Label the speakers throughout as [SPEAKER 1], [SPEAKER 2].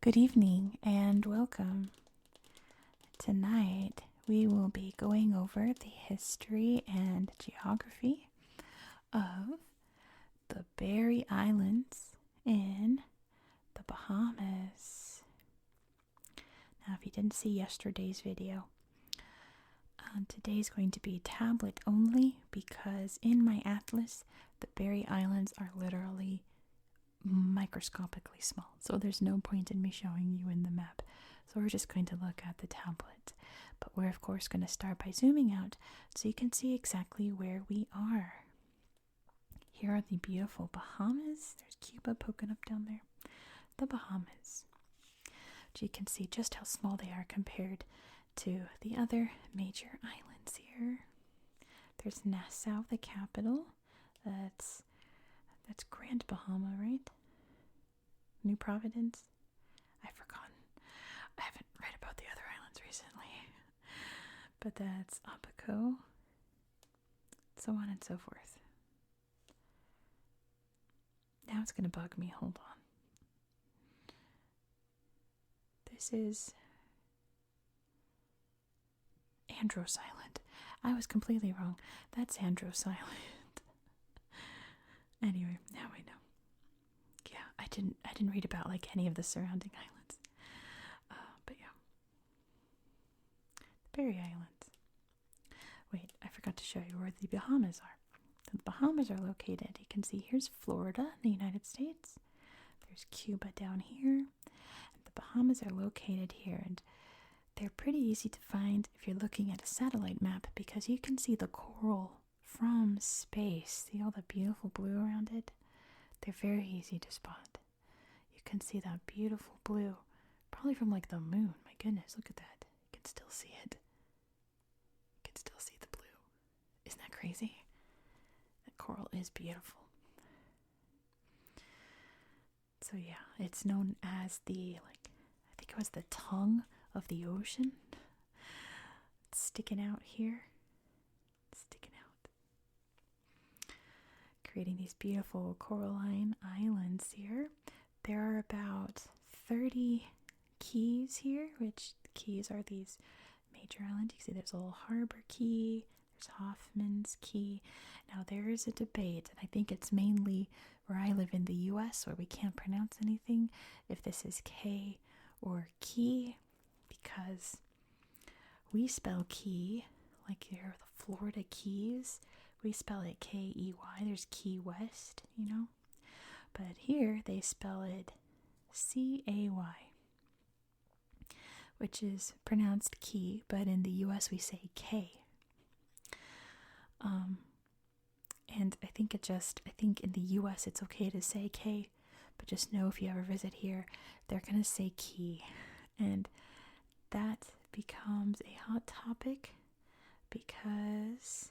[SPEAKER 1] Good evening and welcome. Tonight we will be going over the history and geography of the Berry Islands in the Bahamas. Now, if you didn't see yesterday's video, today's going to be tablet only because in my atlas, the Berry Islands are literally microscopically small, so there's no point in me showing you in the map. So we're just going to look at the tablet, but we're of course going to start by zooming out so you can see exactly where we are. Here are the beautiful Bahamas. There's Cuba poking up down there. The Bahamas. So you can see just how small they are compared to the other major islands here. There's Nassau, the capital. That's Grand Bahama, right? New Providence? I've forgotten. I haven't read about the other islands recently. But that's Abaco. So on and so forth. Now it's going to bug me. Hold on. This is Andros Island. I was completely wrong. That's Andros Island. Anyway, now I know. Yeah, I didn't read about like any of the surrounding islands. But yeah. The Berry Islands. Wait, I forgot to show you where the Bahamas are. The Bahamas are located. You can see here's Florida in the United States. There's Cuba down here. And the Bahamas are located here, and they're pretty easy to find if you're looking at a satellite map because you can see the coral from space. See all the beautiful blue around it? They're very easy to spot. You can see that beautiful blue, probably from like the moon. My goodness, look at that. You can still see it. You can still see the blue. Isn't that crazy? That coral is beautiful. So yeah, it's known as I think it was the tongue of the ocean. It's sticking out here. Creating these beautiful coralline islands here. There are about 30 keys here, which keys are these major islands. You can see there's a little harbor key, there's Hoffman's Key. Now there is a debate, and I think it's mainly where I live in the US where we can't pronounce anything, if this is K or key, because we spell key like here the Florida Keys. We spell it K-E-Y. There's Key West, But here they spell it C-A-Y, which is pronounced key, but in the U.S. we say K. And I think in the U.S. it's okay to say K, but just know if you ever visit here, they're going to say key. And that becomes a hot topic because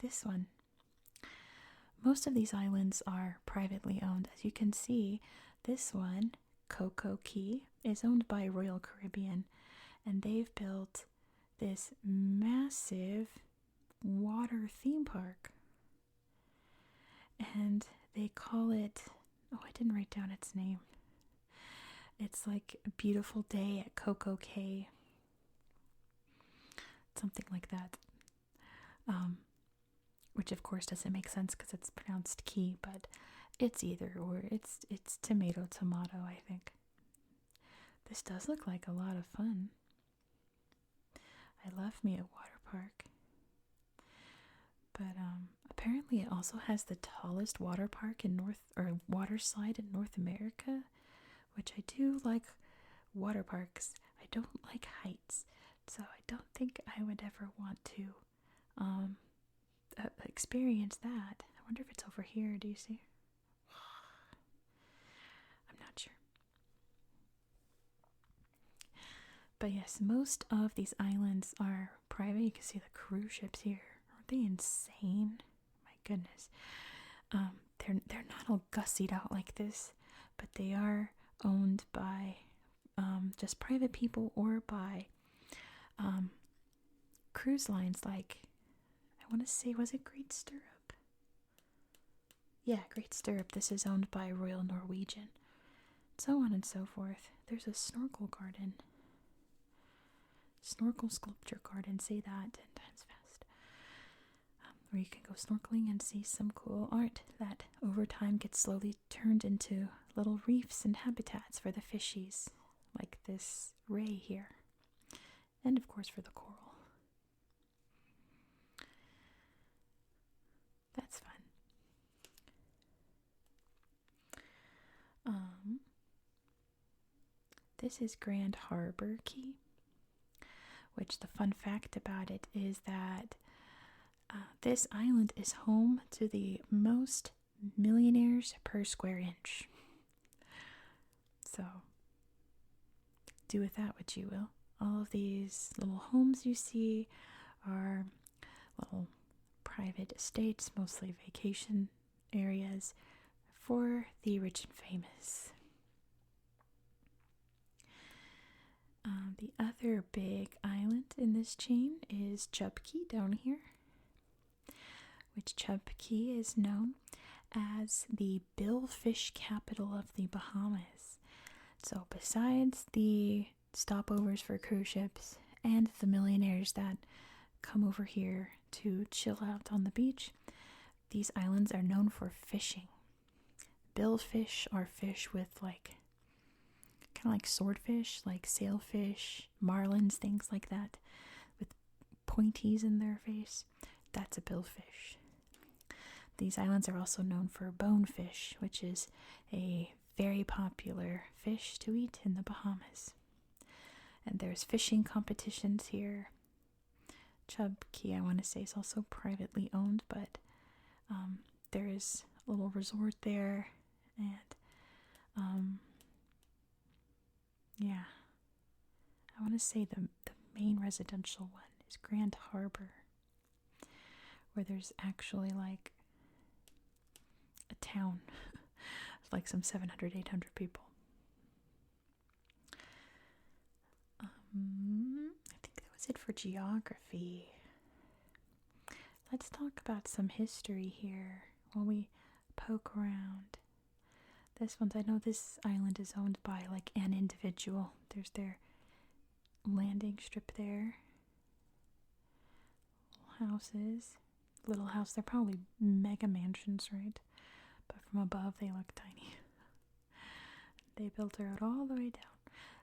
[SPEAKER 1] this one. Most of these islands are privately owned. As you can see, this one, Coco Key, is owned by Royal Caribbean, and they've built this massive water theme park. And they call it, I didn't write down its name. It's like a beautiful day at Coco Cay. Something like that. Which of course doesn't make sense because it's pronounced key, but it's either or. It's tomato, I think. This does look like a lot of fun. I love me a water park. But apparently it also has the tallest water park in water slide in North America, which I do like water parks. I don't like heights, so I don't think I would ever want to experience that. I wonder if it's over here. Do you see? I'm not sure. But yes, most of these islands are private. You can see the cruise ships here. Aren't they insane? My goodness. They're not all gussied out like this, but they are owned by just private people or by cruise lines like, I want to say, was it Great Stirrup? Yeah, Great Stirrup. This is owned by Royal Norwegian. so on and so forth. There's a snorkel garden. Snorkel sculpture garden, say that 10 times fast. Where you can go snorkeling and see some cool art that over time gets slowly turned into little reefs and habitats for the fishies, like this ray here. And of course for the coral. That's fun. This is Grand Harbor Key, which the fun fact about it is that this island is home to the most millionaires per square inch. So, do with that what you will. All of these little homes you see are little private estates, mostly vacation areas for the rich and famous. The other big island in this chain is Chub Key down here, which Chub Key is known as the billfish capital of the Bahamas. So besides the stopovers for cruise ships and the millionaires that come over here to chill out on the beach, these islands are known for fishing. Billfish are fish with kind of like swordfish, like sailfish, marlins, things like that, with pointies in their face. That's a billfish. These islands are also known for bonefish, which is a very popular fish to eat in the Bahamas. And there's fishing competitions here. Chub Key, I want to say, is also privately owned, but there is a little resort there, and yeah, I want to say the main residential one is Grand Harbor, where there's actually like a town, like some 700, 800 people. I think that was it for geography. Let's talk about some history here while we poke around. I know this island is owned by like an individual. There's their landing strip there. Houses. Little house. They're probably mega mansions, right? But from above they look tiny. They built the road all the way down.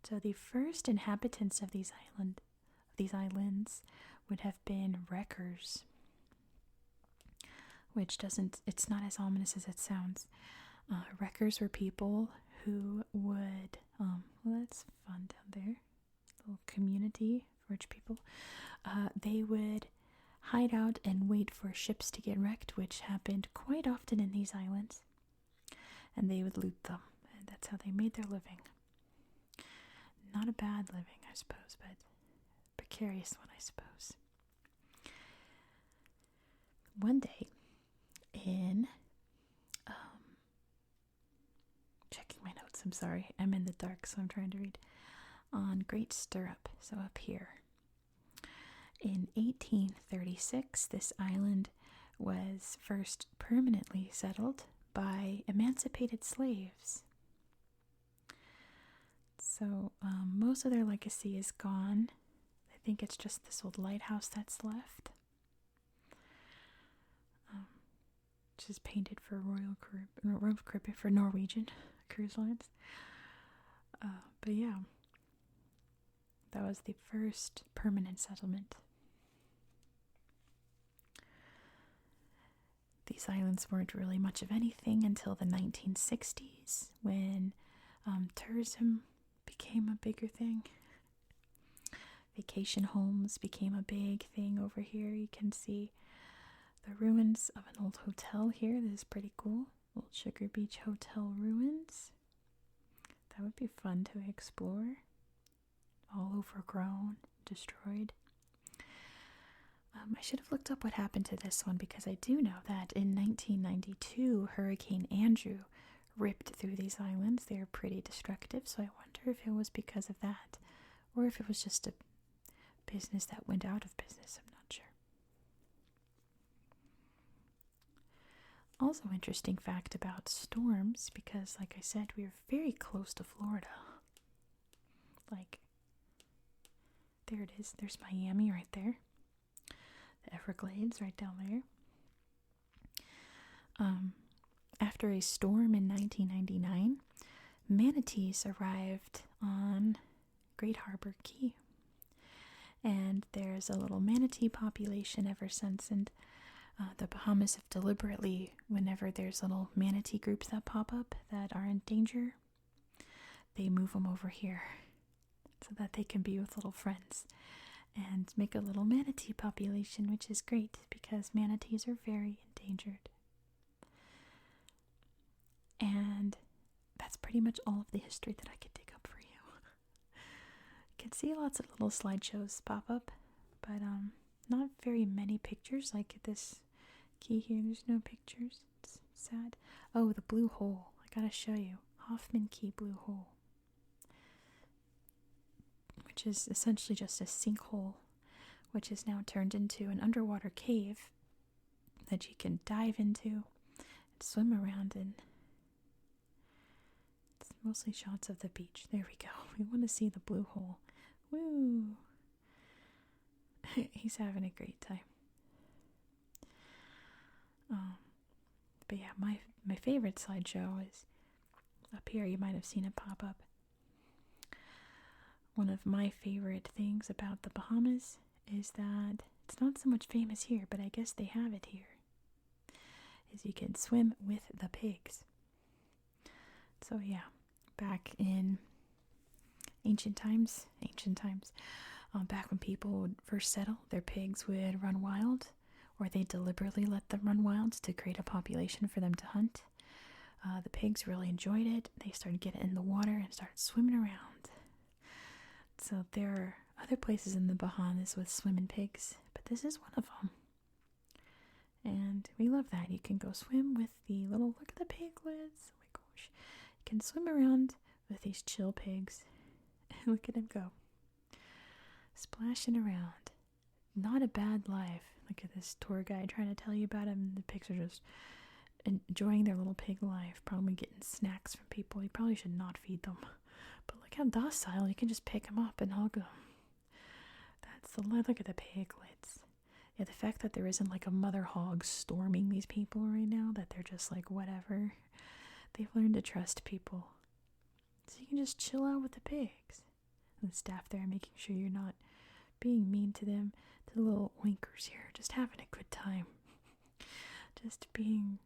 [SPEAKER 1] So the first inhabitants of these islands would have been wreckers. Which it's not as ominous as it sounds. Wreckers were people who would, well, that's fun down there, little community for rich people. They would hide out and wait for ships to get wrecked, which happened quite often in these islands, and they would loot them, and that's how they made their living. Not a bad living, I suppose, but precarious one, I suppose. One day, in checking my notes, I'm sorry, I'm in the dark, so I'm trying to read. On Great Stirrup, so up here. In 1836, this island was first permanently settled by emancipated slaves. So most of their legacy is gone. I think it's just this old lighthouse that's left, which is painted for Royal Caribbean, for Norwegian cruise lines. But yeah, that was the first permanent settlement. These islands weren't really much of anything until the 1960s, when tourism became a bigger thing. Vacation homes became a big thing over here. You can see the ruins of an old hotel here. This is pretty cool. Old Sugar Beach Hotel ruins. That would be fun to explore. All overgrown, destroyed. I should have looked up what happened to this one, because I do know that in 1992, Hurricane Andrew ripped through these islands. They are pretty destructive, so I wonder if it was because of that, or if it was just a business that went out of business. I'm not sure. Also, interesting fact about storms, because, like I said, we are very close to Florida. Like, there it is. There's Miami right there. The Everglades right down there. After a storm in 1999, manatees arrived on Great Harbor Key. And there's a little manatee population ever since, and the Bahamas have deliberately, whenever there's little manatee groups that pop up that are in danger, they move them over here so that they can be with little friends and make a little manatee population, which is great because manatees are very endangered. And that's pretty much all of the history that I could dig up for you. You can see lots of little slideshows pop up, but not very many pictures. Like this key here, there's no pictures. It's sad. Oh, the blue hole. I gotta show you. Hoffman Key Blue Hole, which is essentially just a sinkhole, which is now turned into an underwater cave that you can dive into and swim around in. It's mostly shots of the beach. There we go. We want to see the blue hole. Woo! He's having a great time. But yeah, my favorite slideshow is up here. You might have seen it pop up. One of my favorite things about the Bahamas is that it's not so much famous here, but I guess they have it here, is you can swim with the pigs. So yeah, back in ancient times, back when people would first settle, their pigs would run wild, or they deliberately let them run wild to create a population for them to hunt. The pigs really enjoyed it. They started getting in the water and started swimming around. So there are other places in the Bahamas with swimming pigs, but this is one of them. And we love that. You can go swim with the little, look at the piglets. Oh my gosh. You can swim around with these chill pigs. Look at them go. Splashing around. Not a bad life. Look at this tour guide trying to tell you about him. The pigs are just enjoying their little pig life. Probably getting snacks from people. You probably should not feed them. But look how docile. You can just pick them up and hug them. That's the look at the piglets. Yeah, the fact that there isn't like a mother hog storming these people right now, that they're just like whatever. They've learned to trust people. So you can just chill out with the pigs. And the staff there making sure you're not being mean to them. The little oinkers here, just having a good time. Just being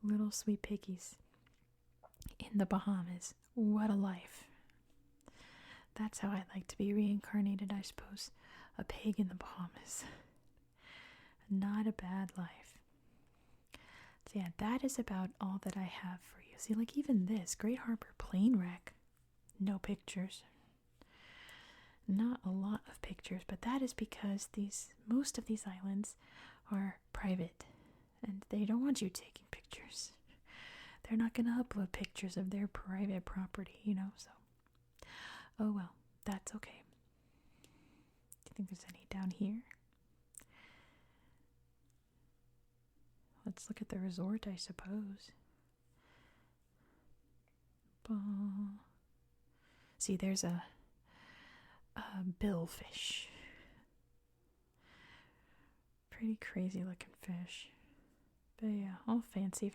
[SPEAKER 1] little sweet piggies in the Bahamas. What a life. That's how I'd like to be reincarnated, I suppose. A pig in the Bahamas. Not a bad life. So yeah, that is about all that I have for you. See, like even this, Great Harbor plane wreck. No pictures. Not a lot of pictures, but that is because most of these islands are private. And they don't want you taking pictures. They're not going to upload pictures of their private property, so. Oh well, that's okay. Do you think there's any down here? Let's look at the resort, I suppose. See, there's a billfish. Pretty crazy looking fish. But yeah, all fancy.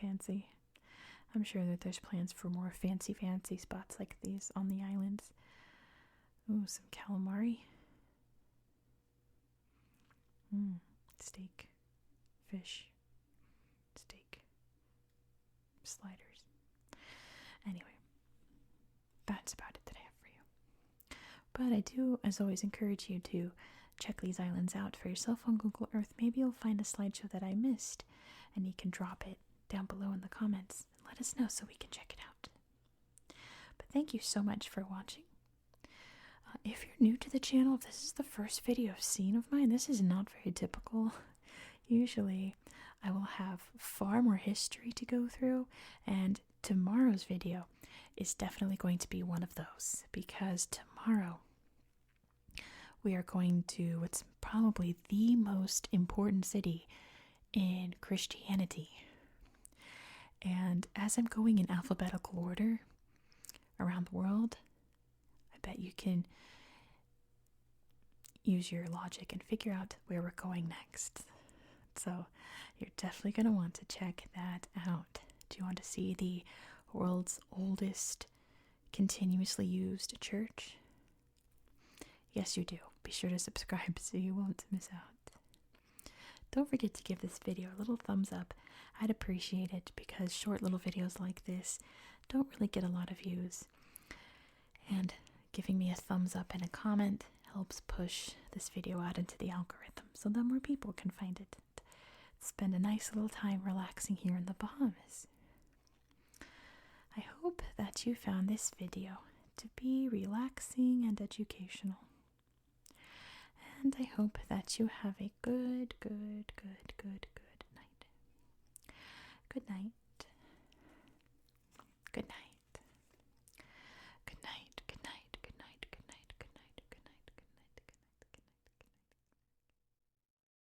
[SPEAKER 1] I'm sure that there's plans for more fancy spots like these on the islands. Ooh, some calamari. Steak. Fish. Steak. Sliders. Anyway, that's about it that I have for you. But I do, as always, encourage you to check these islands out for yourself on Google Earth. Maybe you'll find a slideshow that I missed, and you can drop it down below in the comments. Let us know so we can check it out. But thank you so much for watching. If you're new to the channel, if this is the first video you've seen of mine, this is not very typical. Usually, I will have far more history to go through, and tomorrow's video is definitely going to be one of those, because tomorrow we are going to what's probably the most important city in Christianity. And as I'm going in alphabetical order around the world, I bet you can use your logic and figure out where we're going next. So you're definitely going to want to check that out. Do you want to see the world's oldest continuously used church? Yes, you do. Be sure to subscribe so you won't miss out. Don't forget to give this video a little thumbs up. I'd appreciate it because short little videos like this don't really get a lot of views. And giving me a thumbs up and a comment helps push this video out into the algorithm so that more people can find it. Spend a nice little time relaxing here in the Bahamas. I hope that you found this video to be relaxing and educational. And I hope that you have a good night. Good night.